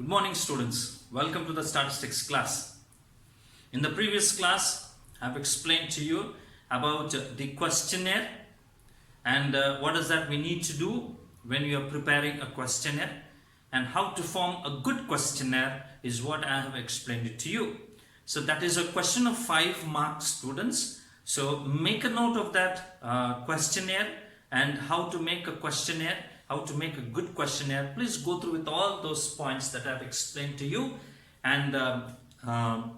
Good morning, students. Welcome to the statistics class. In the previous class, I have explained to you about the questionnaire and what is that we need to do when you are preparing a questionnaire, and how to form a good questionnaire is what I have explained it to you. So that is a question of 5 marks, students. So make a note of that questionnaire and how to make a questionnaire, how to make a good questionnaire. Please go through with all those points that I have explained to you and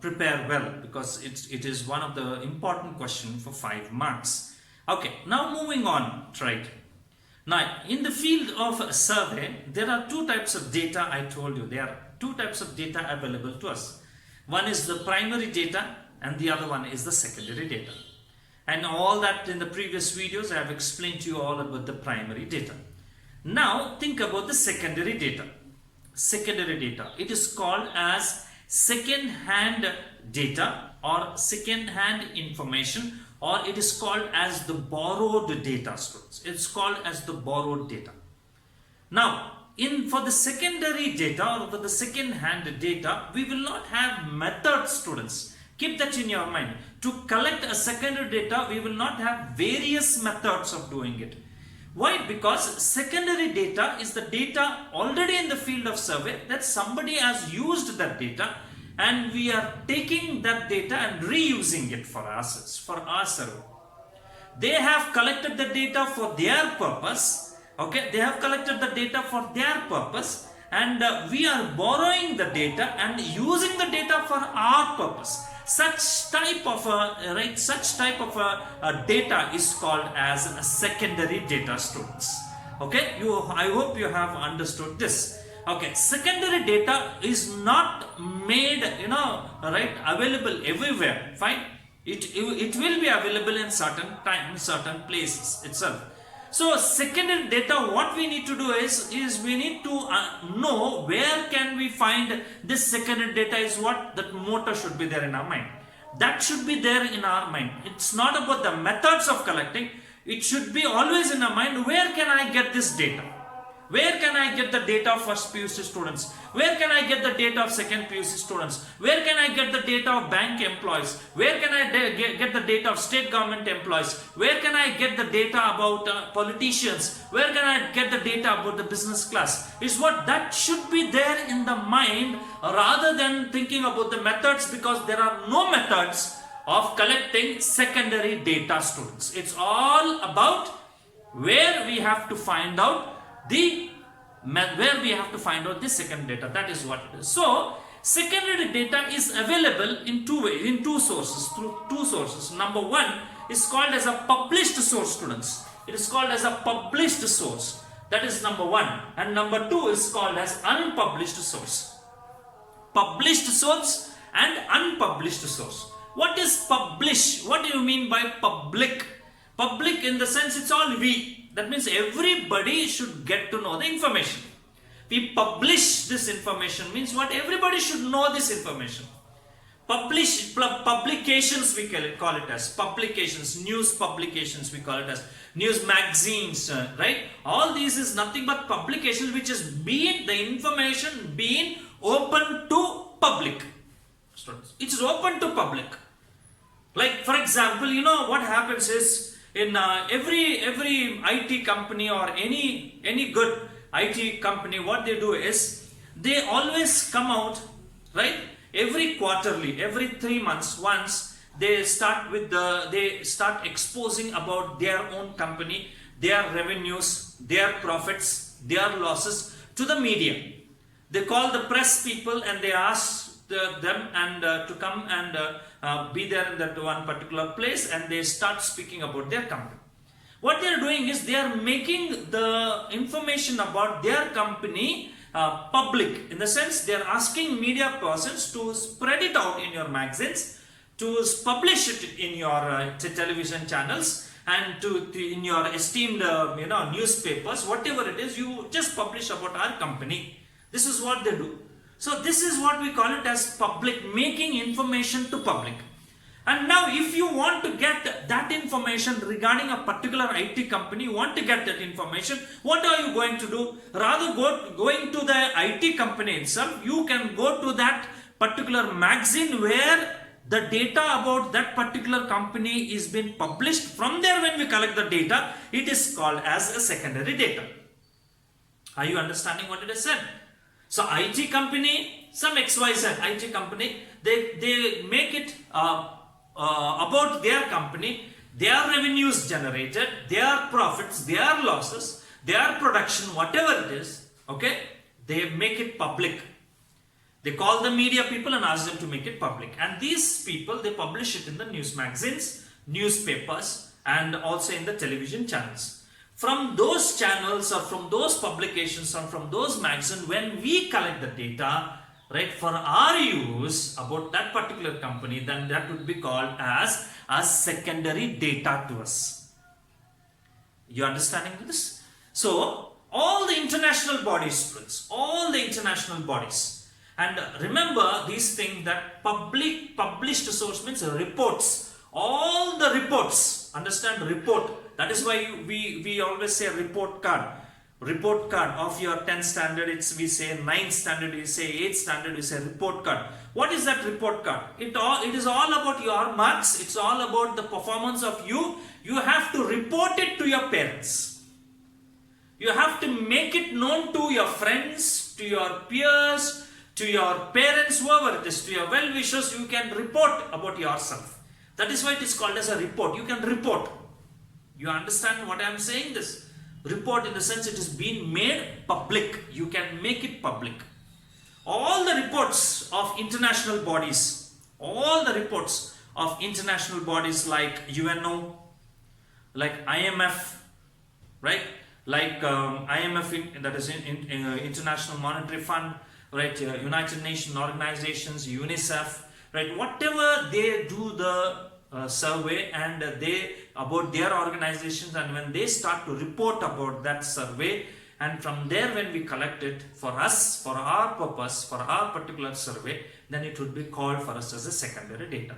prepare well, because it is one of the important questions for 5 marks. Okay, now moving on, right. Now, in the field of survey, there are 2 types of data. I told you there are 2 types of data available to us. One is the primary data and the other one is the secondary data. And all that in the previous videos I have explained to you all about the primary data. Now think about the secondary data. Secondary data, it is called as second-hand data or second-hand information, or it is called as the borrowed data, students. It's called as the borrowed data. Now, for the secondary data or for the second-hand data, we will not have methods, students. Keep that in your mind. To collect a secondary data, we will not have various methods of doing it. Why? Because secondary data is the data already in the field of survey that somebody has used that data, and we are taking that data and reusing it for ourselves, for our survey. They have collected the data for their purpose. Okay, they have collected the data for their purpose, and we are borrowing the data and using the data for our purpose. Such type of data is called as a secondary data, students. Okay, I hope you have understood this. Okay, secondary data is not made available everywhere. Fine, it will be available in certain time, certain places itself. So secondary data, what we need to do is we need to know where can we find this secondary data. Is what that motto should be there in our mind. That should be there in our mind. It's not about the methods of collecting. It should be always in our mind, where can I get this data? Where can I get the data of first PUC students? Where can I get the data of second PUC students? Where can I get the data of bank employees? Where can I get the data of state government employees? Where can I get the data about politicians? Where can I get the data about the business class? Is what that should be there in the mind, rather than thinking about the methods, because there are no methods of collecting secondary data, students. It's all about where we have to find out the second data. That is what it is. So secondary data is available in 2 ways, in 2 sources, through 2 sources. Number 1 is called as a published source, students. It is called as a published source. That is number 1. And number 2 is called as unpublished source. Published source and unpublished source. What is publish? What do you mean by public? Public in the sense it's all we. That means everybody should get to know the information. We publish this information means what? Everybody should know this information. Publications, we call it as publications, news publications, we call it as news magazines, right? All these is nothing but publications which is the information being open to public. It is open to public. Like for example, what happens is, in every IT company or any good IT company, what they do is they always come out, right? Every quarterly, every 3 months once, they start exposing about their own company, their revenues, their profits, their losses to the media. They call the press people and they ask them and to come and be there in that one particular place, and they start speaking about their company. What they are doing is they are making the information about their company public, in the sense they are asking media persons to spread it out in your magazines, to publish it in your television channels, and in your esteemed newspapers, whatever it is, you just publish about our company. This is what they do. So this is what we call it as public, making information to public. And now if you want to get that information regarding a particular IT company, you want to get that information, what are you going to do? Rather going to the IT company itself, you can go to that particular magazine where the data about that particular company is being published. From there, when we collect the data, it is called as a secondary data. Are you understanding what it is said? So IT company, some XYZ IT company, they make it about their company, their revenues generated, their profits, their losses, their production, whatever it is, okay, they make it public. They call the media people and ask them to make it public. And these people, they publish it in the news magazines, newspapers, and also in the television channels. From those channels or from those publications or from those magazines, when we collect the data, right, for our use about that particular company, then that would be called as a secondary data to us. You understanding this? So, all the international bodies, students, all the international bodies, and remember these things that published source means reports. All the reports, understand, report. That is why we always say report card. Report card of your 10th standard, we say 9th standard, we say 8th standard, we say report card. What is that report card? It is all about your marks. It's all about the performance of you. You have to report it to your parents. You have to make it known to your friends, to your peers, to your parents, whoever it is, to your well-wishers. You can report about yourself. That is why it is called as a report. You can report. You understand what I am saying this? Report in the sense it is being made public. You can make it public. All the reports of international bodies, all the reports of international bodies like UNO, like IMF, right? Like IMF, that is International Monetary Fund, right? United Nations organizations, UNICEF, right? Whatever they do the survey and they about their organizations, and when they start to report about that survey, and from there when we collect it for us, for our purpose, for our particular survey, then it would be called for us as a secondary data.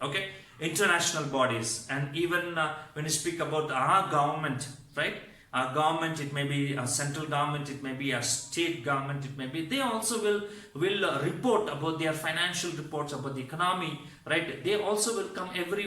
Okay, international bodies, and even when you speak about our government, right? Our government, it may be a central government, it may be a state government, it may be, they also will report about their financial reports about the economy, right? They also will come every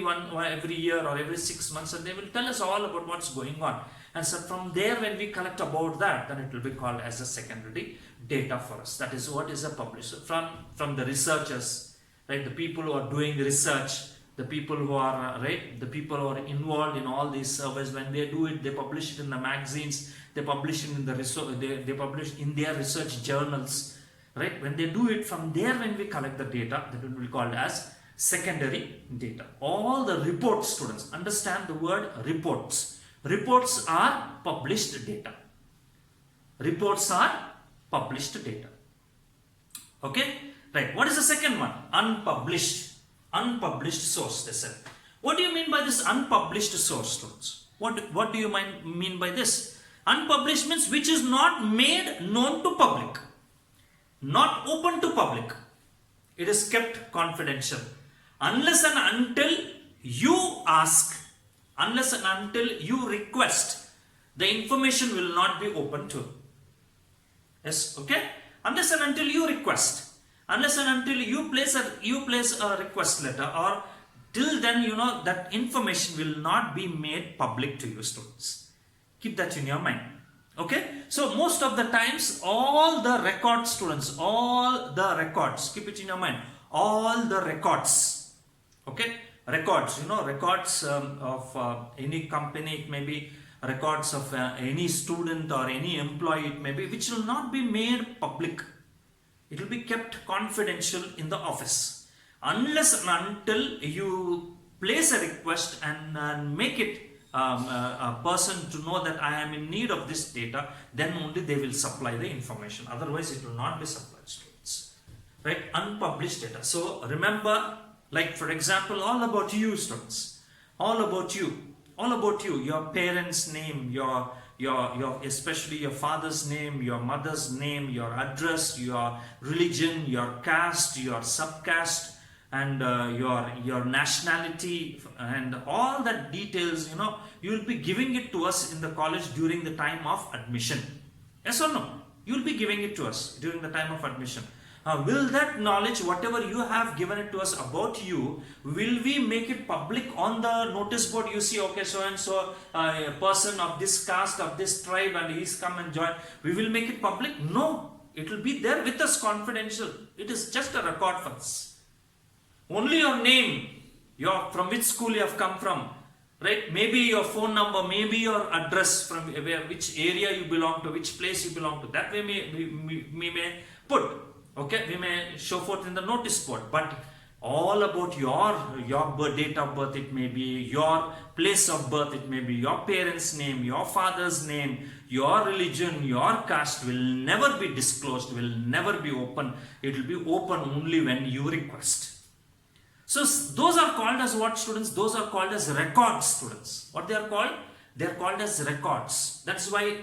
year or every 6 months, and they will tell us all about what's going on. And so from there, when we collect about that, then it will be called as a secondary data for us. That is what is a publisher from the researchers, right? The people who are doing the research, the people who are the people who are involved in all these surveys. When they do it, they publish it in the magazines, they publish it in the research, they publish in their research journals, right? When they do it, from there when we collect the data, that will be called as secondary data. All the reports, students, understand the word reports. Reports are published data. Reports are published data. Okay, right? What is the second one? Unpublished source, they said. What do you mean by this unpublished source, students? What do you mean by this? Unpublished means which is not made known to public, not open to public. It is kept confidential. Unless and until you ask, unless and until you request, the information will not be open to. Yes, okay? Unless and until you request. Unless and until you place a request letter, or till then, that information will not be made public to you, students. Keep that in your mind. Okay? So most of the times, all the records, students, all the records, keep it in your mind, all the records, okay? Records, records of any company, it may be records of any student or any employee, it may be, which will not be made public. It will be kept confidential in the office. Unless and until you place a request and make it a person to know that I am in need of this data, then only they will supply the information. Otherwise, it will not be supplied, students. Right? Unpublished data. So remember, like for example, all about you, students. All about you. All about you. Your parents' name, your especially your father's name, your mother's name, your address, your religion, your caste, your subcaste, and your nationality and all that details, you will be giving it to us in the college during the time of admission. Yes or no? You will be giving it to us during the time of admission. Will that knowledge, whatever you have given it to us about you, will we make it public on the notice board? You see, okay, so and so a person of this caste, of this tribe, and he's come and joined. We will make it public? No, it will be there with us confidential. It is just a record for us. Only your name, from which school you have come from, right? Maybe your phone number, maybe your address, from which area you belong to, which place you belong to. That way we may put. Okay, we may show forth in the notice board, but all about your date of birth, it may be your place of birth, it may be your parents' name, your father's name, your religion, your caste will never be disclosed, will never be open. It will be open only when you request. So those are called as what, students? Those are called as records, students. What they are called? They are called as records. That's why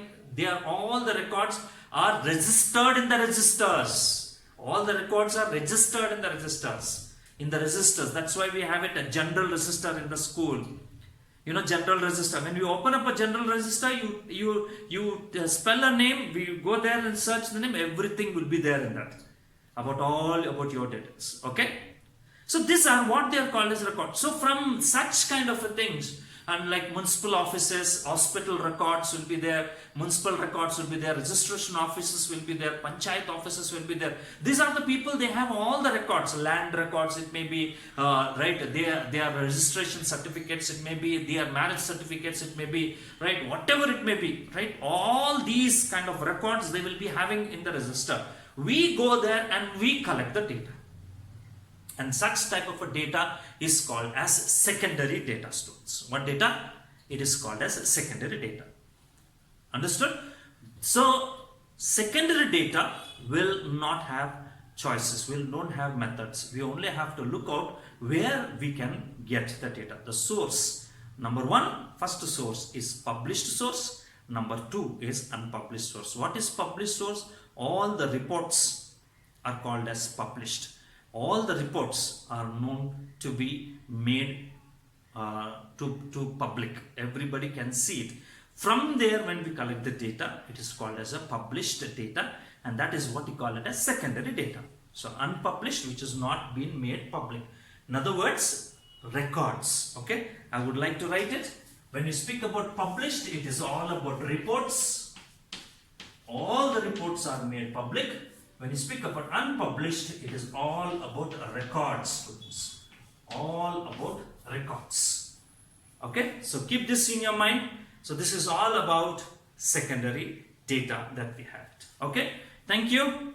all the records are registered in the registers. All the records are registered in the registers. That's why we have it a general register in the school. General register. When you open up a general register, you spell a name, we go there and search the name, everything will be there in that. About your details. Okay? So these are what they are called as records. So from such kind of things, and like municipal offices, hospital records will be there, municipal records will be there, registration offices will be there, panchayat offices will be there. These are the people, they have all the records, land records, it may be, right, they are registration certificates, it may be their marriage certificates, it may be, right, whatever it may be, right, all these kind of records they will be having in the register. We go there and we collect the data. And such type of a data is called as secondary data, students. What data? It is called as secondary data. Understood? So, secondary data will not have choices. We don't have methods. We only have to look out where we can get the data. The source. Number one, first source is published source. Number two is unpublished source. What is published source? All the reports are called as published. All the reports are known to be made to public. Everybody can see it. From there, when we collect the data, it is called as a published data, and that is what we call it as secondary data. So unpublished, which has not been made public. In other words, records. Okay, I would like to write it. When we speak about published, it is all about reports. All the reports are made public. When you speak about unpublished, it is all about records, students. All about records. Okay, so keep this in your mind. So this is all about secondary data that we had. Okay, thank you.